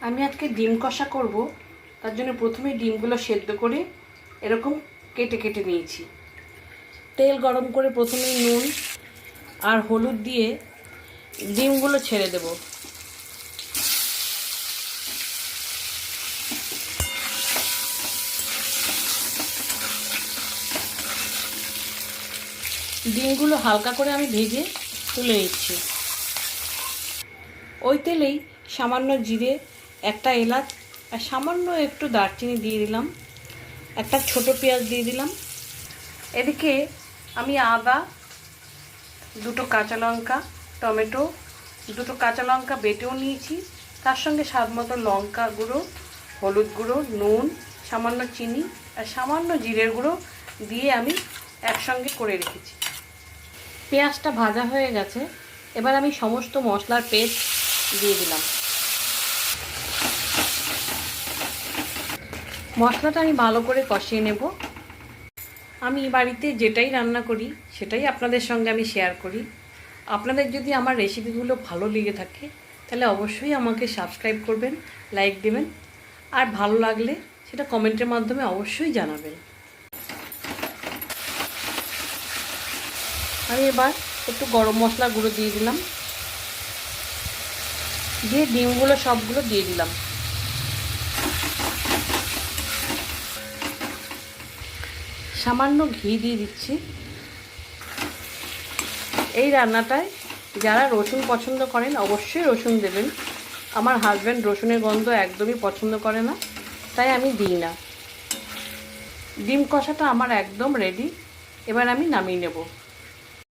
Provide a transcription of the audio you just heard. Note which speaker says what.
Speaker 1: আমি আজকে ডিম কষা করব, তার জন্য প্রথমে ডিমগুলো সেদ্ধ করে এরকম কেটে কেটে নিয়েছি। তেল গরম করে প্রথমে নুন আর হলুদ দিয়ে ডিমগুলো ছেড়ে দেব। ডিমগুলো হালকা করে আমি ভেজে তুলে নিচ্ছি। ওই তেলেই সামান্য জিরে, একটা এলাচ আর সামান্য একটু দারচিনি দিয়ে দিলাম, একটা ছোট পেঁয়াজ দিয়ে দিলাম। এদিকে আমি আদা, দুটো কাঁচা লঙ্কা, টমেটো, দুটো কাঁচা লঙ্কা বেটেও নিয়েছি, তার সঙ্গে স্বাদ মতো লঙ্কা গুঁড়ো, হলুদ গুঁড়ো, নুন, সামান্য চিনি আর সামান্য জিরের গুঁড়ো দিয়ে আমি একসঙ্গে করে রেখেছি। পেঁয়াজটা ভাজা হয়ে গেছে, এবার আমি সমস্ত মশলার পেস্ট দিয়ে দিলাম। মশলাটা আমি ভালো করে কষিয়ে নেব। আমি বাড়িতে যেটাই রান্না করি সেটাই আপনাদের সঙ্গে আমি শেয়ার করি। আপনাদের যদি আমার রেসিপিগুলো ভালো লেগে থাকে তাহলে অবশ্যই আমাকে সাবস্ক্রাইব করবেন, লাইক দেবেন, আর ভালো লাগলে সেটা কমেন্টের মাধ্যমে অবশ্যই জানাবেন। আমি এবার একটু গরম মশলা গুঁড়ো দিয়ে দিলাম, দিয়ে ডিমগুলো সবগুলো দিয়ে দিলাম। সামান্য ঘি দিয়ে দিচ্ছি। এই রান্নাটায় যারা রসুন পছন্দ করেন অবশ্যই রসুন দেবেন। আমার হাজব্যান্ড রসুনের গন্ধ একদমই পছন্দ করে না, তাই আমি দিই না। ডিম কষাটা আমার একদম রেডি, এবার আমি নামিয়ে নেব।